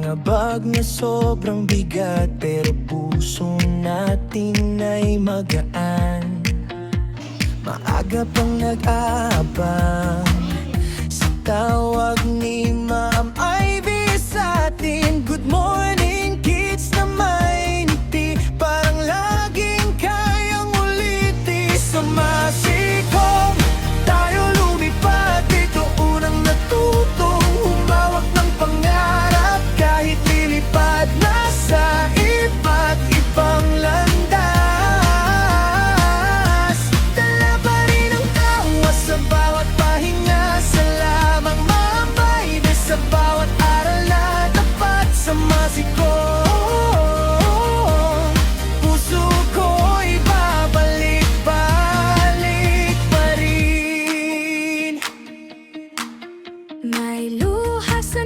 mga bag na sobrang bigat, pero puso natin ay magaan. Maaga pang nag-aabang sa tawag ni Ma'am Ivy sa atin. Good morning kids na may ngiti, parang laging kayang uliti. Sa masikong tayo lumipad, dito unang natutong humawak ng pangarap. Kahit lilipad na sa iba't ibang landas, dala pa rin ang tawa sa bawat pahinga. Salamang Ma'am Ivy sa bawat aral na tapat. Sa masikong puso ko'y babalik-balik pa rin. May luha sa